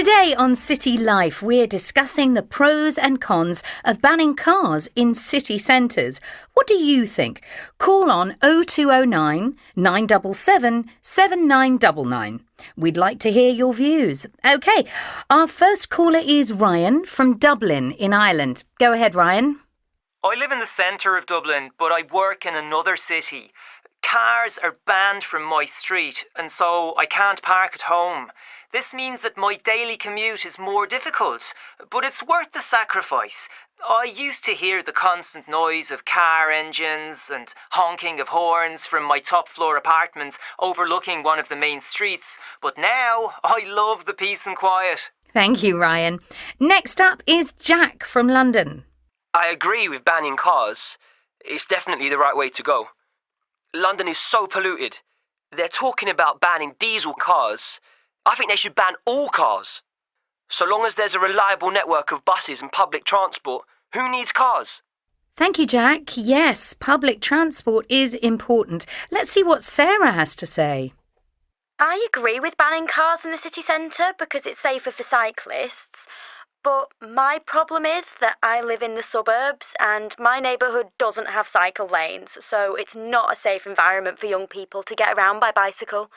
Today on City Life, we're discussing the pros and cons of banning cars in city centres. What do you think? Call on 0209 977 7999. We'd like to hear your views. OK, our first caller is Ryan from Dublin in Ireland. Go ahead, Ryan. I live in the centre of Dublin, but I work in another city. Cars are banned from my street, and so I can't park at home. This means that my daily commute is more difficult, but it's worth the sacrifice. I used to hear the constant noise of car engines and honking of horns from my top-floor apartment overlooking one of the main streets, but now I love the peace and quiet. Thank you, Ryan. Next up is Jack from London. I agree with banning cars. It's definitely the right way to go. London is so polluted. They're talking about banning diesel cars. I think they should ban all cars. So long as there's a reliable network of buses and public transport, who needs cars? Thank you, Jack. Yes, public transport is important. Let's see what Sarah has to say. I agree with banning cars in the city centre because it's safer for cyclists. But my problem is that I live in the suburbs and my neighbourhood doesn't have cycle lanes, so it's not a safe environment for young people to get around by bicycle.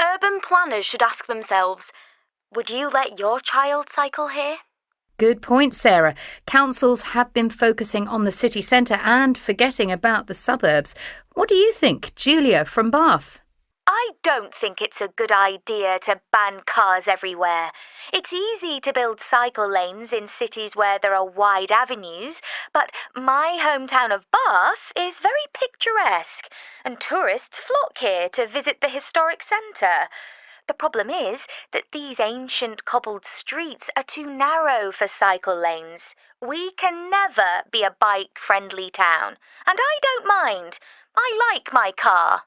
Urban planners should ask themselves, would you let your child cycle here? Good point, Sarah. Councils have been focusing on the city centre and forgetting about the suburbs. What do you think, Julia from Bath? I don't think it's a good idea to ban cars everywhere. It's easy to build cycle lanes in cities where there are wide avenues, but my hometown of Bath is very picturesque, and tourists flock here to visit the historic centre. The problem is that these ancient cobbled streets are too narrow for cycle lanes. We can never be a bike-friendly town, and I don't mind. I like my car.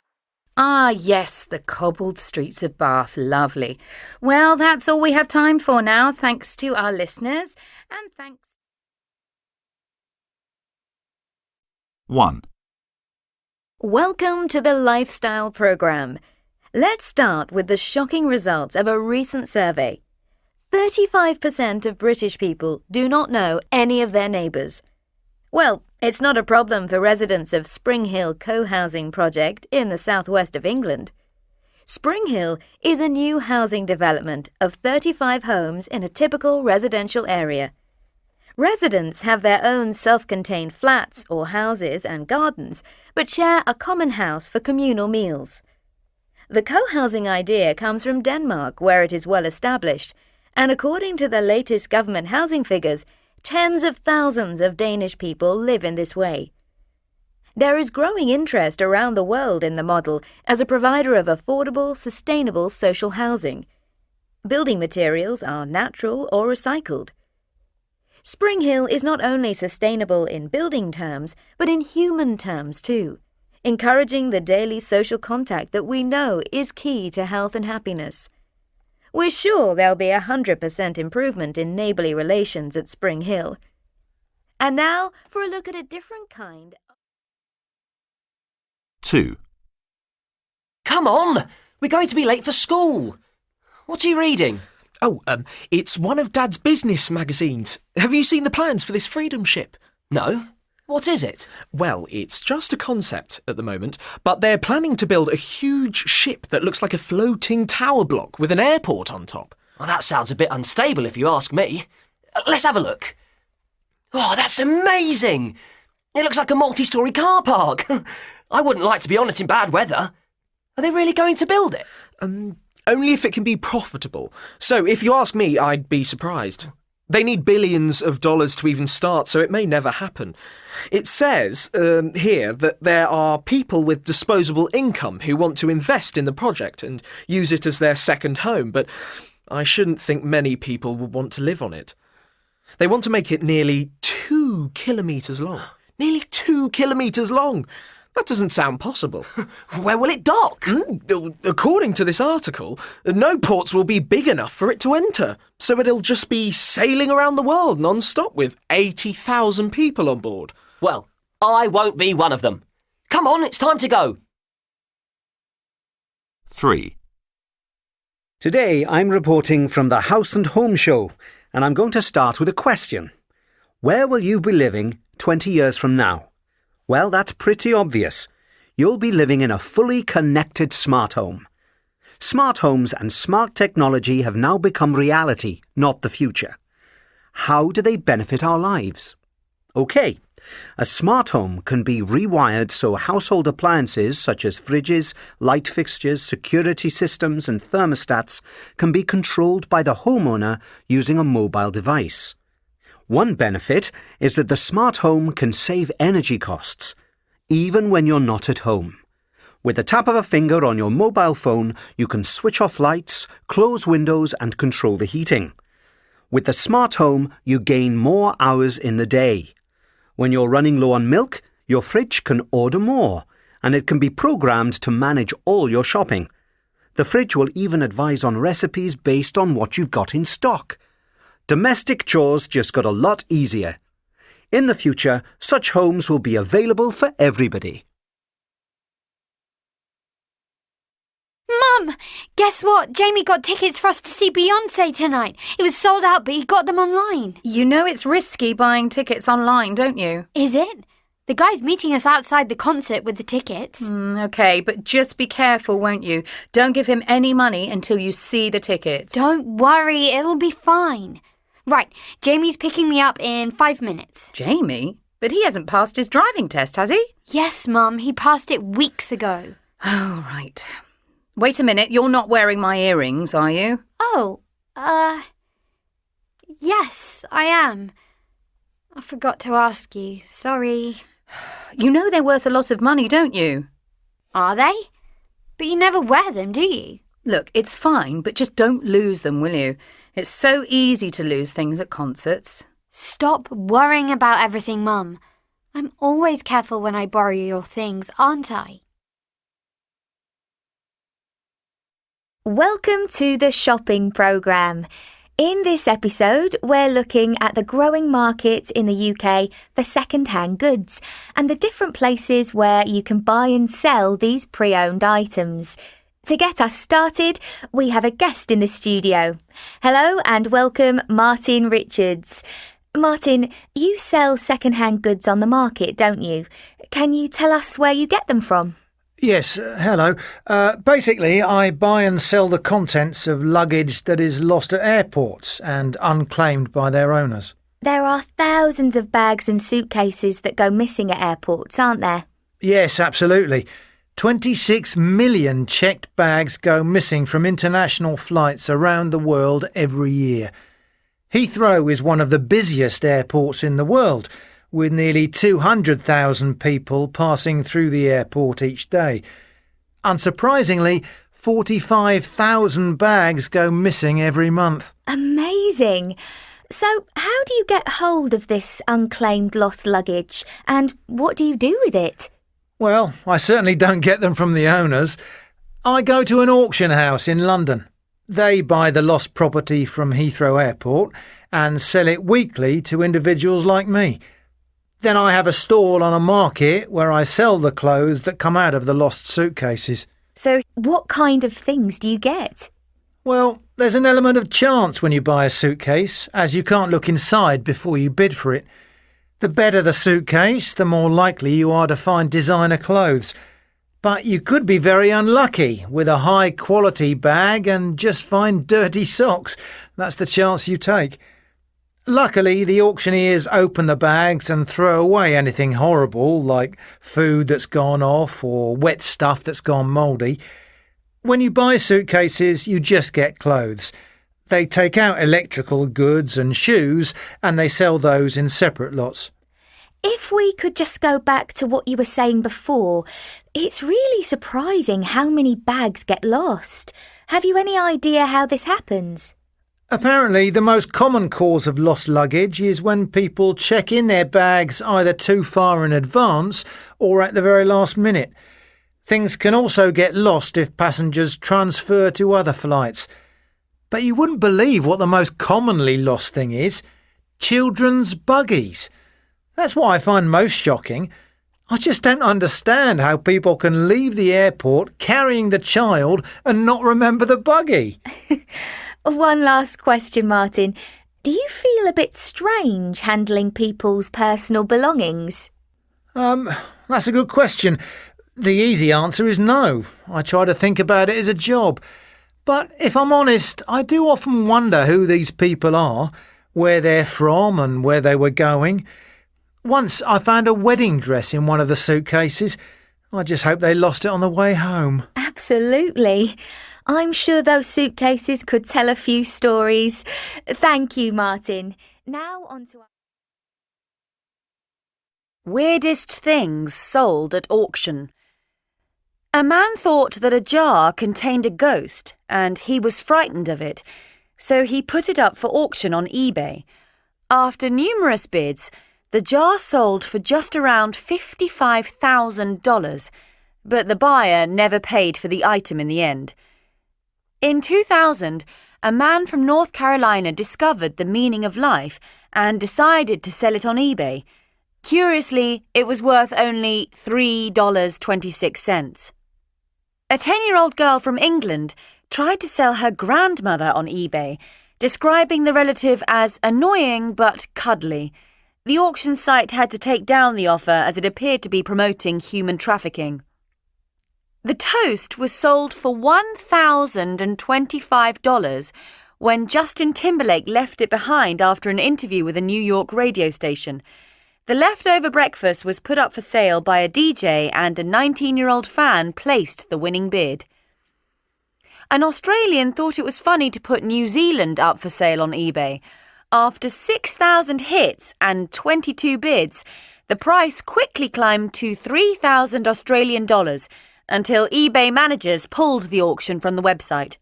Ah, yes, the cobbled streets of Bath. Lovely. Well, that's all we have time for now. Thanks to our listeners and thanks. 1. Welcome to the Lifestyle Programme. Let's start with the shocking results of a recent survey. 35% of British people do not know any of their neighbours. Well, it's not a problem for residents of Spring Hill Co-housing project in the southwest of England. Spring Hill is a new housing development of 35 homes in a typical residential area. Residents have their own self-contained flats or houses and gardens, but share a common house for communal meals. The co-housing idea comes from Denmark, where it is well established, and according to the latest government housing figures, tens of thousands of Danish people live in this way. There is growing interest around the world in the model as a provider of affordable, sustainable social housing. Building materials are natural or recycled. Spring Hill is not only sustainable in building terms, but in human terms too, encouraging the daily social contact that we know is key to health and happiness. We're sure there'll be 100% improvement in neighbourly relations at Spring Hill. And now for a look at a different kind. 2. Come on! We're going to be late for school. What are you reading? It's one of Dad's business magazines. Have you seen the plans for this Freedom Ship? No. What is it? Well, it's just a concept at the moment, but they're planning to build a huge ship that looks like a floating tower block with an airport on top. Well, that sounds a bit unstable if you ask me. Let's have a look. Oh, that's amazing! It looks like a multi-storey car park. I wouldn't like to be on it in bad weather. Are they really going to build it? Only if it can be profitable. So if you ask me, I'd be surprised. They need billions of dollars to even start, so it may never happen. It says here that there are people with disposable income who want to invest in the project and use it as their second home, but I shouldn't think many people would want to live on it. They want to make it nearly 2 kilometres long. Nearly 2 kilometres long! That doesn't sound possible. Where will it dock? According to this article, no ports will be big enough for it to enter, so it'll just be sailing around the world non-stop with 80,000 people on board. Well, I won't be one of them. Come on, it's time to go. 3. Today I'm reporting from the House and Home Show, and I'm going to start with a question. Where will you be living 20 years from now? Well, that's pretty obvious. You'll be living in a fully connected smart home. Smart homes and smart technology have now become reality, not the future. How do they benefit our lives? OK, a smart home can be rewired so household appliances such as fridges, light fixtures, security systems and thermostats can be controlled by the homeowner using a mobile device. One benefit is that the smart home can save energy costs, even when you're not at home. With the tap of a finger on your mobile phone, you can switch off lights, close windows and control the heating. With the smart home, you gain more hours in the day. When you're running low on milk, your fridge can order more, and it can be programmed to manage all your shopping. The fridge will even advise on recipes based on what you've got in stock. Domestic chores just got a lot easier. In the future, such homes will be available for everybody. Mum, guess what? Jamie got tickets for us to see Beyoncé tonight. It was sold out, but he got them online. You know it's risky buying tickets online, don't you? Is it? The guy's meeting us outside the concert with the tickets. OK, but just be careful, won't you? Don't give him any money until you see the tickets. Don't worry, it'll be fine. Right, Jamie's picking me up in 5 minutes. Jamie? But he hasn't passed his driving test, has he? Yes, Mum, he passed it weeks ago. Oh, right. Wait a minute, you're not wearing my earrings, are you? Oh, yes, I am. I forgot to ask you. Sorry. You know they're worth a lot of money, don't you? Are they? But you never wear them, do you? Look, it's fine, but just don't lose them, will you? It's so easy to lose things at concerts. Stop worrying about everything, Mum. I'm always careful when I borrow your things, aren't I? Welcome to the shopping programme. In this episode, we're looking at the growing market in the UK for second-hand goods and the different places where you can buy and sell these pre-owned items. To get us started, we have a guest in the studio. Hello and welcome, Martin Richards. Martin, you sell second-hand goods on the market, don't you? Can you tell us where you get them from? Yes, hello. Basically, I buy and sell the contents of luggage that is lost at airports and unclaimed by their owners. There are thousands of bags and suitcases that go missing at airports, aren't there? Yes, absolutely. 26 million checked bags go missing from international flights around the world every year. Heathrow is one of the busiest airports in the world, with nearly 200,000 people passing through the airport each day. Unsurprisingly, 45,000 bags go missing every month. Amazing! So, how do you get hold of this unclaimed lost luggage, and what do you do with it? Well, I certainly don't get them from the owners. I go to an auction house in London. They buy the lost property from Heathrow Airport and sell it weekly to individuals like me. Then I have a stall on a market where I sell the clothes that come out of the lost suitcases. So, what kind of things do you get? Well, there's an element of chance when you buy a suitcase, as you can't look inside before you bid for it. The better the suitcase, the more likely you are to find designer clothes. But you could be very unlucky with a high-quality bag and just find dirty socks. That's the chance you take. Luckily, the auctioneers open the bags and throw away anything horrible, like food that's gone off or wet stuff that's gone mouldy. When you buy suitcases, you just get clothes. They take out electrical goods and shoes, and they sell those in separate lots. If we could just go back to what you were saying before, it's really surprising how many bags get lost. Have you any idea how this happens? Apparently, the most common cause of lost luggage is when people check in their bags either too far in advance or at the very last minute. Things can also get lost if passengers transfer to other flights. But you wouldn't believe what the most commonly lost thing is. Children's buggies. That's what I find most shocking. I just don't understand how people can leave the airport carrying the child and not remember the buggy. One last question, Martin. Do you feel a bit strange handling people's personal belongings? That's a good question. The easy answer is no. I try to think about it as a job. But if I'm honest, I do often wonder who these people are, where they're from and where they were going. Once I found a wedding dress in one of the suitcases. I just hope they lost it on the way home. Absolutely. I'm sure those suitcases could tell a few stories. Thank you, Martin. Now on to our... Weirdest things sold at auction. A man thought that a jar contained a ghost and he was frightened of it, so he put it up for auction on eBay. After numerous bids, the jar sold for just around $55,000, but the buyer never paid for the item in the end. In 2000, a man from North Carolina discovered the meaning of life and decided to sell it on eBay. Curiously, it was worth only $3.26. A 10-year-old girl from England tried to sell her grandmother on eBay, describing the relative as annoying but cuddly. The auction site had to take down the offer as it appeared to be promoting human trafficking. The toast was sold for $1,025 when Justin Timberlake left it behind after an interview with a New York radio station. The leftover breakfast was put up for sale by a DJ and a 19-year-old fan placed the winning bid. An Australian thought it was funny to put New Zealand up for sale on eBay. After 6,000 hits and 22 bids, the price quickly climbed to 3,000 Australian dollars until eBay managers pulled the auction from the website.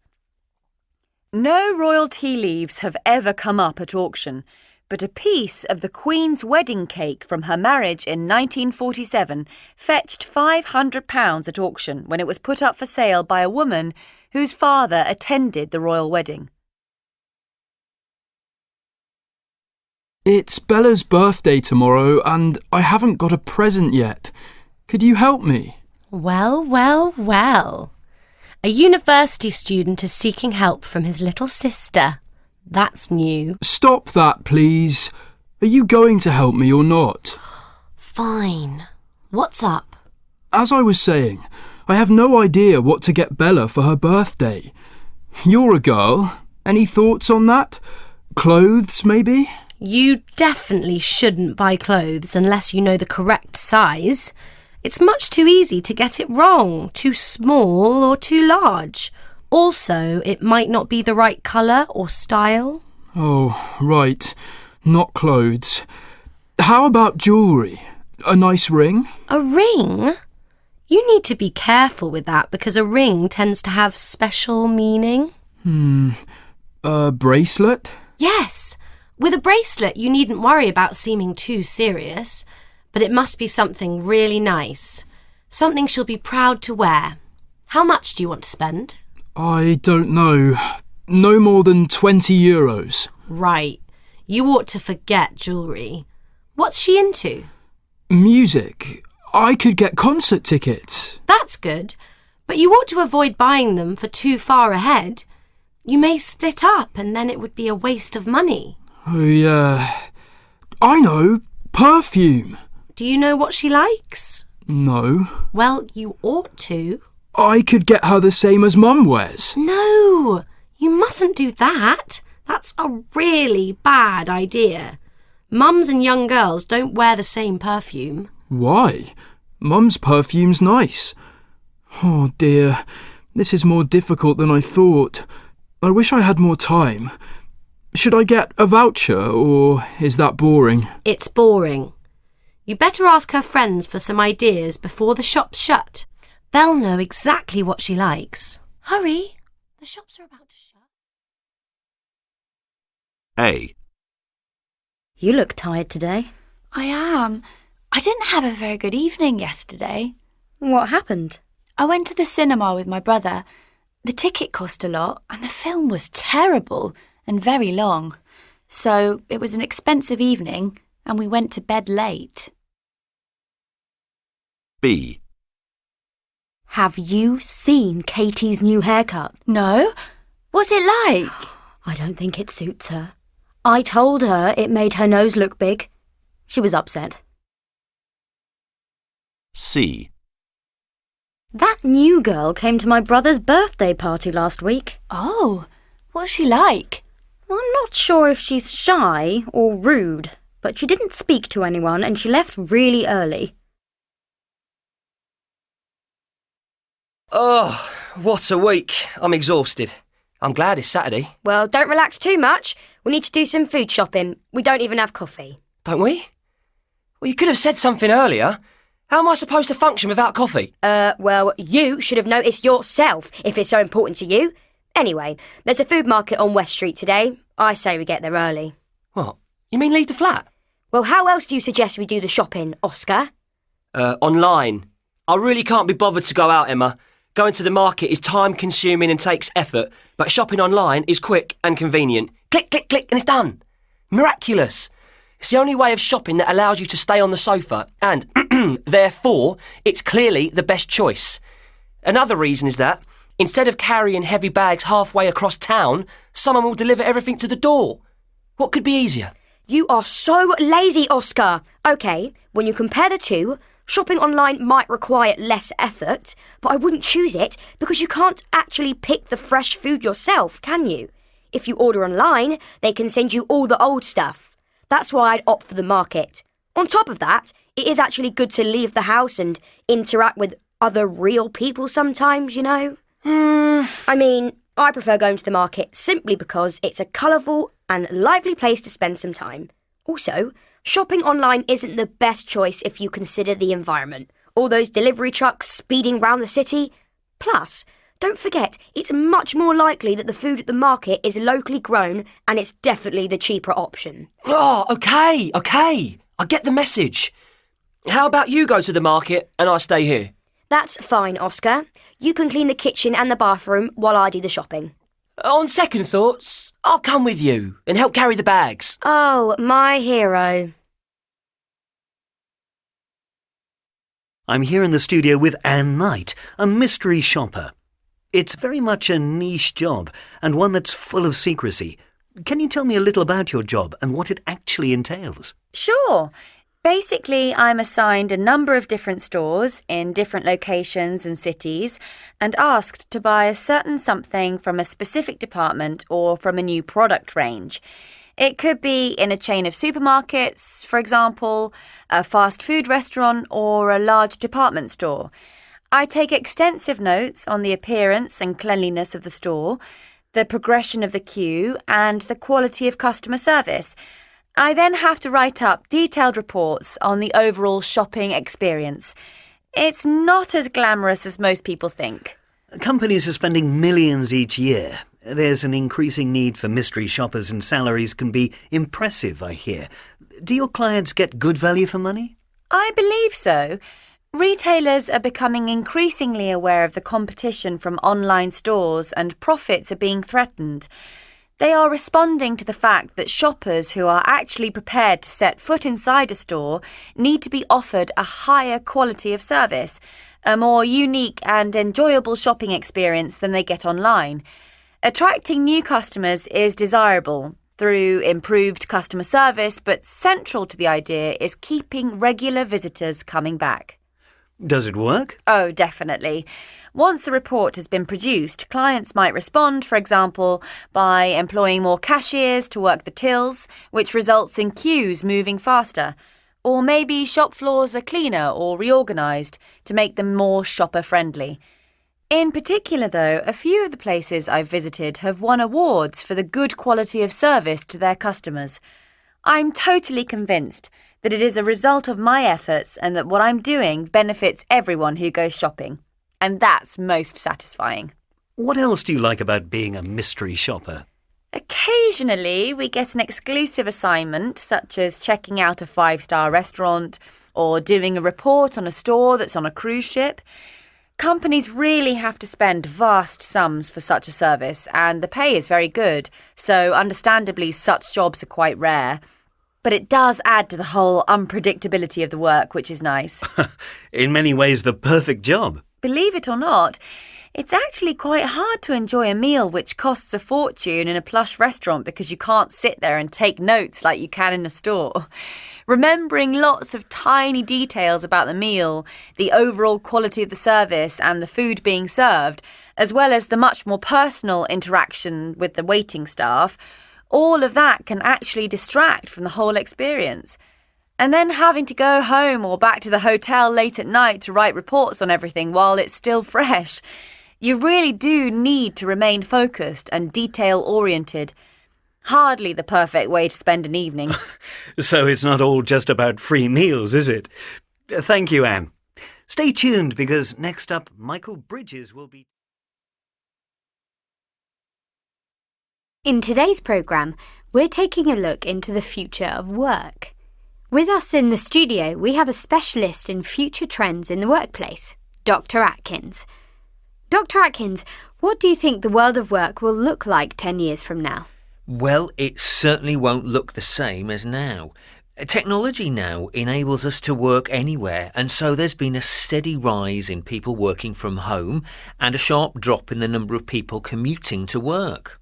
No royal tea leaves have ever come up at auction, but a piece of the Queen's wedding cake from her marriage in 1947 fetched £500 at auction when it was put up for sale by a woman whose father attended the royal wedding. It's Bella's birthday tomorrow and I haven't got a present yet. Could you help me? Well, well, well. A university student is seeking help from his little sister. That's new. Stop that, please. Are you going to help me or not? Fine. What's up? As I was saying, I have no idea what to get Bella for her birthday. You're a girl. Any thoughts on that? Clothes, maybe? You definitely shouldn't buy clothes unless you know the correct size. It's much too easy to get it wrong, too small or too large. Also, it might not be the right colour or style. Oh, right. Not clothes. How about jewellery? A nice ring? A ring? You need to be careful with that because a ring tends to have special meaning. A bracelet? Yes. With a bracelet, you needn't worry about seeming too serious, but it must be something really nice. Something she'll be proud to wear. How much do you want to spend? I don't know. No more than €20. Right. You ought to forget jewellery. What's she into? Music. I could get concert tickets. That's good, but you ought to avoid buying them for too far ahead. You may split up and then it would be a waste of money. Oh, yeah. I know. Perfume. Do you know what she likes? No. Well, you ought to. I could get her the same as Mum wears. No, you mustn't do that. That's a really bad idea. Mums and young girls don't wear the same perfume. Why? Mum's perfume's nice. Oh dear, this is more difficult than I thought. I wish I had more time. Should I get a voucher, or is that boring? It's boring. You better ask her friends for some ideas before the shop's shut. They'll know exactly what she likes. Hurry, the shops are about to shut. A. You look tired today. I am. I didn't have a very good evening yesterday. What happened? I went to the cinema with my brother. The ticket cost a lot and the film was terrible and very long. So it was an expensive evening and we went to bed late. B. Have you seen Katie's new haircut? No? What's it like? I don't think it suits her. I told her it made her nose look big. She was upset. C. That new girl came to my brother's birthday party last week. Oh, what's she like? I'm not sure if she's shy or rude, but she didn't speak to anyone and she left really early. Oh, what a week. I'm exhausted. I'm glad it's Saturday. Well, don't relax too much. We need to do some food shopping. We don't even have coffee. Don't we? Well, you could have said something earlier. How am I supposed to function without coffee? Well, you should have noticed yourself if it's so important to you. Anyway, there's a food market on West Street today. I say we get there early. What? You mean leave the flat? Well, how else do you suggest we do the shopping, Oscar? Online. I really can't be bothered to go out, Emma. Going to the market is time-consuming and takes effort, but shopping online is quick and convenient. Click, click, click, and it's done. Miraculous. It's the only way of shopping that allows you to stay on the sofa, and, therefore, it's clearly the best choice. Another reason is that, instead of carrying heavy bags halfway across town, someone will deliver everything to the door. What could be easier? You are so lazy, Oscar. OK, when you compare the two, shopping online might require less effort, but I wouldn't choose it because you can't actually pick the fresh food yourself, can you? If you order online, they can send you all the old stuff. That's why I'd opt for the market. On top of that, it is actually good to leave the house and interact with other real people sometimes, you know? I mean, I prefer going to the market simply because it's a colourful and lively place to spend some time. Also, shopping online isn't the best choice if you consider the environment. All those delivery trucks speeding round the city. Plus, don't forget, it's much more likely that the food at the market is locally grown and it's definitely the cheaper option. Oh, OK. I get the message. How about you go to the market and I stay here? That's fine, Oscar. You can clean the kitchen and the bathroom while I do the shopping. On second thoughts, I'll come with you and help carry the bags. Oh, my hero. I'm here in the studio with Anne Knight, a mystery shopper. It's very much a niche job and one that's full of secrecy. Can you tell me a little about your job and what it actually entails? Sure. Basically, I'm assigned a number of different stores in different locations and cities and asked to buy a certain something from a specific department or from a new product range. It could be in a chain of supermarkets, for example, a fast food restaurant or a large department store. I take extensive notes on the appearance and cleanliness of the store, the progression of the queue, and the quality of customer service. I then have to write up detailed reports on the overall shopping experience. It's not as glamorous as most people think. Companies are spending millions each year. There's an increasing need for mystery shoppers and salaries can be impressive, I hear. Do your clients get good value for money? I believe so. Retailers are becoming increasingly aware of the competition from online stores and profits are being threatened. They are responding to the fact that shoppers who are actually prepared to set foot inside a store need to be offered a higher quality of service, a more unique and enjoyable shopping experience than they get online. Attracting new customers is desirable through improved customer service, but central to the idea is keeping regular visitors coming back. Does it work? Oh, definitely. Once the report has been produced, clients might respond, for example, by employing more cashiers to work the tills, which results in queues moving faster. Or maybe shop floors are cleaner or reorganised to make them more shopper-friendly. In particular, though, a few of the places I've visited have won awards for the good quality of service to their customers. I'm totally convinced that it is a result of my efforts and that what I'm doing benefits everyone who goes shopping. And that's most satisfying. What else do you like about being a mystery shopper? Occasionally, we get an exclusive assignment, such as checking out a 5-star restaurant or doing a report on a store that's on a cruise ship. Companies really have to spend vast sums for such a service, and the pay is very good, so understandably such jobs are quite rare. But it does add to the whole unpredictability of the work, which is nice. In many ways, the perfect job. Believe it or not, it's actually quite hard to enjoy a meal which costs a fortune in a plush restaurant because you can't sit there and take notes like you can in a store. Remembering lots of tiny details about the meal, the overall quality of the service and the food being served, as well as the much more personal interaction with the waiting staff, all of that can actually distract from the whole experience. And then having to go home or back to the hotel late at night to write reports on everything while it's still fresh. You really do need to remain focused and detail-oriented. Hardly the perfect way to spend an evening. So it's not all just about free meals, is it? Thank you, Anne. Stay tuned because next up, Michael Bridges will be... In today's programme, we're taking a look into the future of work. With us in the studio, we have a specialist in future trends in the workplace, Dr. Atkins. Dr. Atkins, what do you think the world of work will look like 10 years from now? Well, it certainly won't look the same as now. Technology now enables us to work anywhere, and so there's been a steady rise in people working from home and a sharp drop in the number of people commuting to work.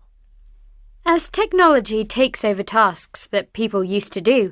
As technology takes over tasks that people used to do,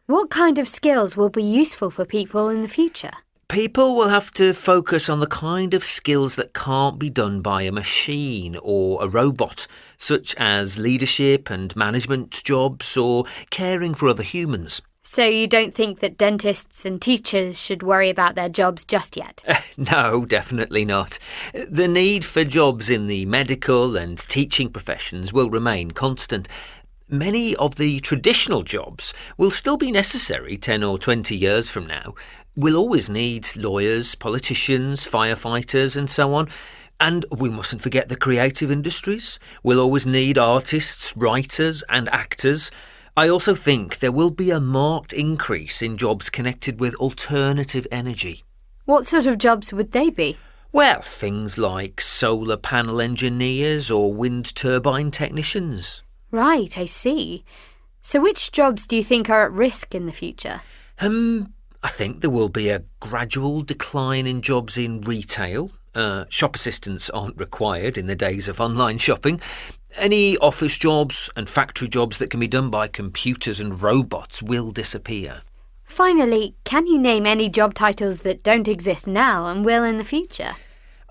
what kind of skills will be useful for people in the future? People will have to focus on the kind of skills that can't be done by a machine or a robot, such as leadership and management jobs or caring for other humans. So you don't think that dentists and teachers should worry about their jobs just yet? No, definitely not. The need for jobs in the medical and teaching professions will remain constant. Many of the traditional jobs will still be necessary 10 or 20 years from now. We'll always need lawyers, politicians, firefighters and so on. And we mustn't forget the creative industries. We'll always need artists, writers and actors. I also think there will be a marked increase in jobs connected with alternative energy. What sort of jobs would they be? Well, things like solar panel engineers or wind turbine technicians. Right, I see. So which jobs do you think are at risk in the future? I think there will be a gradual decline in jobs in retail. Shop assistants aren't required in the days of online shopping. Any office jobs and factory jobs that can be done by computers and robots will disappear. Finally, can you name any job titles that don't exist now and will in the future?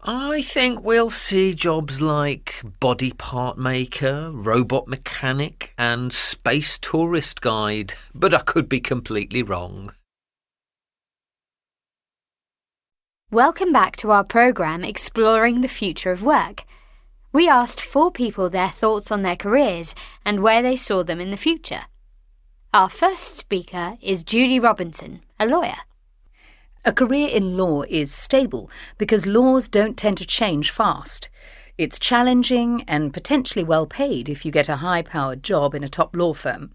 I think we'll see jobs like body part maker, robot mechanic and space tourist guide, but I could be completely wrong. Welcome back to our programme Exploring the Future of Work. We asked 4 people their thoughts on their careers and where they saw them in the future. Our first speaker is Judy Robinson, a lawyer. A career in law is stable because laws don't tend to change fast. It's challenging and potentially well paid if you get a high-powered job in a top law firm.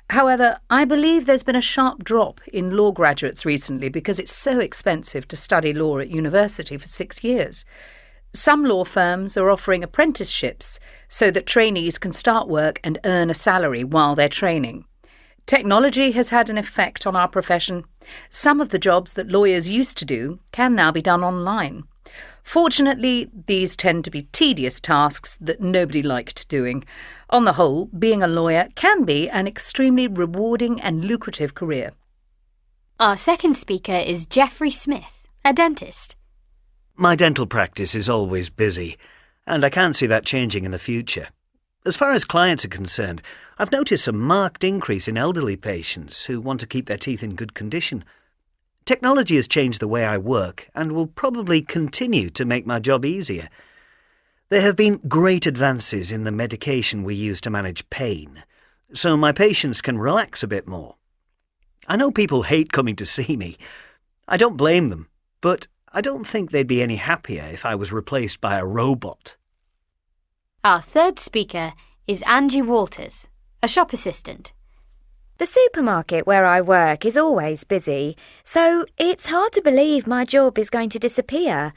However, I believe there's been a sharp drop in law graduates recently because it's so expensive to study law at university for 6 years. Some law firms are offering apprenticeships so that trainees can start work and earn a salary while they're training. Technology has had an effect on our profession. Some of the jobs that lawyers used to do can now be done online. Fortunately, these tend to be tedious tasks that nobody liked doing. On the whole, being a lawyer can be an extremely rewarding and lucrative career. Our second speaker is Jeffrey Smith, a dentist. My dental practice is always busy, and I can't see that changing in the future. As far as clients are concerned, I've noticed a marked increase in elderly patients who want to keep their teeth in good condition. Technology has changed the way I work and will probably continue to make my job easier. There have been great advances in the medication we use to manage pain, so my patients can relax a bit more. I know people hate coming to see me. I don't blame them, but I don't think they'd be any happier if I was replaced by a robot. Our third speaker is Angie Walters, a shop assistant. The supermarket where I work is always busy, so it's hard to believe my job is going to disappear.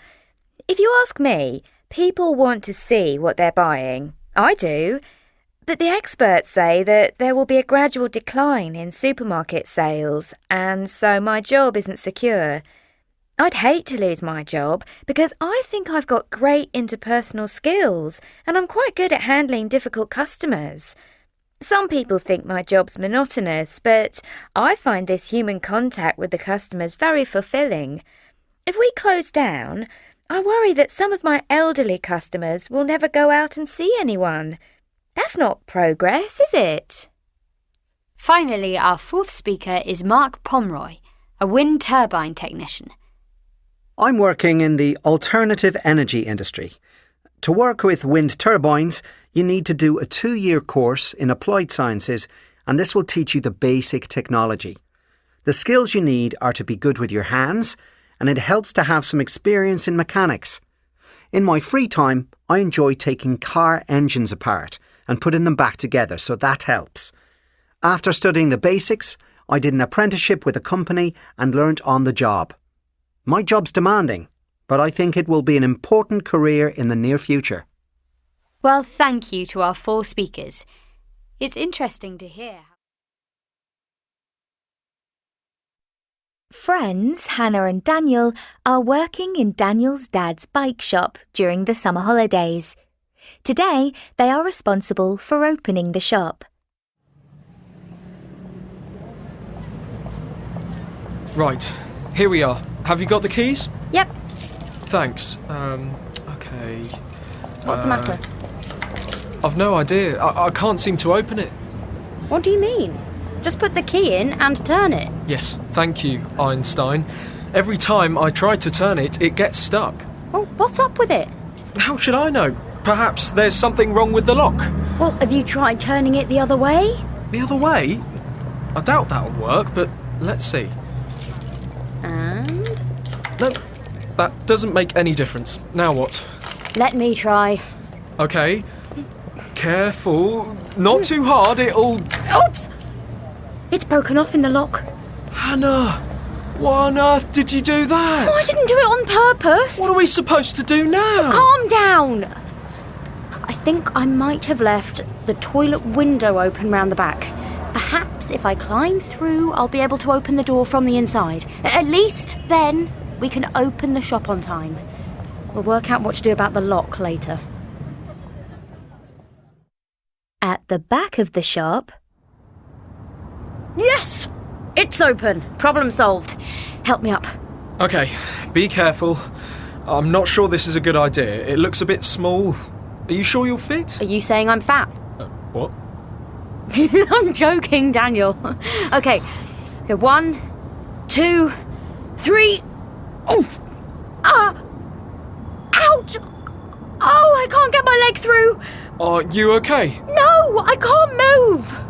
If you ask me, people want to see what they're buying. I do. But the experts say that there will be a gradual decline in supermarket sales, and so my job isn't secure. I'd hate to lose my job because I think I've got great interpersonal skills and I'm quite good at handling difficult customers. Some people think my job's monotonous, but I find this human contact with the customers very fulfilling. If we close down, I worry that some of my elderly customers will never go out and see anyone. That's not progress, is it? Finally, our fourth speaker is Mark Pomeroy, a wind turbine technician. I'm working in the alternative energy industry. To work with wind turbines, you need to do a 2-year course in applied sciences, and this will teach you the basic technology. The skills you need are to be good with your hands, and it helps to have some experience in mechanics. In my free time, I enjoy taking car engines apart and putting them back together, so that helps. After studying the basics, I did an apprenticeship with a company and learnt on the job. My job's demanding, but I think it will be an important career in the near future. Well, thank you to our 4 speakers. It's interesting to hear. Friends Hannah and Daniel are working in Daniel's dad's bike shop during the summer holidays. Today, they are responsible for opening the shop. Right, here we are. Have you got the keys? Yep. Thanks. Okay. What's the matter? I've no idea. I can't seem to open it. What do you mean? Just put the key in and turn it. Yes, thank you, Einstein. Every time I try to turn it, it gets stuck. Well, what's up with it? How should I know? Perhaps there's something wrong with the lock. Well, have you tried turning it the other way? The other way? I doubt that'll work, but let's see. And? No, that doesn't make any difference. Now what? Let me try. Okay. Careful. Not too hard, it'll... Oops! It's broken off in the lock. Hannah! Why on earth did you do that? Oh, I didn't do it on purpose. What are we supposed to do now? Calm down. I think I might have left the toilet window open round the back. Perhaps if I climb through, I'll be able to open the door from the inside. At least then we can open the shop on time. We'll work out what to do about the lock later. At the back of the shop... Yes! It's open. Problem solved. Help me up. Okay, be careful. I'm not sure this is a good idea. It looks a bit small. Are you sure you'll fit? Are you saying I'm fat? What? I'm joking, Daniel. Okay, 1, 2, 3. Oof. Ouch! Oh, I can't get my leg through. Are you okay? No, I can't move.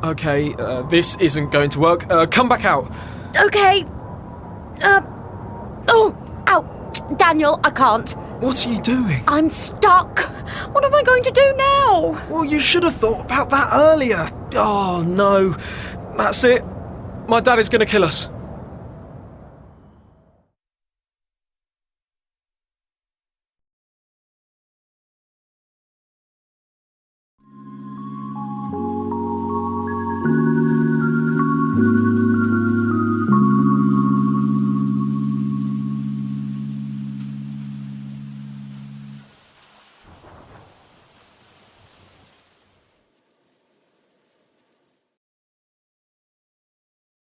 Okay, this isn't going to work. Come back out. Okay. Oh, ow. Daniel, I can't. What are you doing? I'm stuck. What am I going to do now? Well, you should have thought about that earlier. Oh, no. That's it. My dad is going to kill us.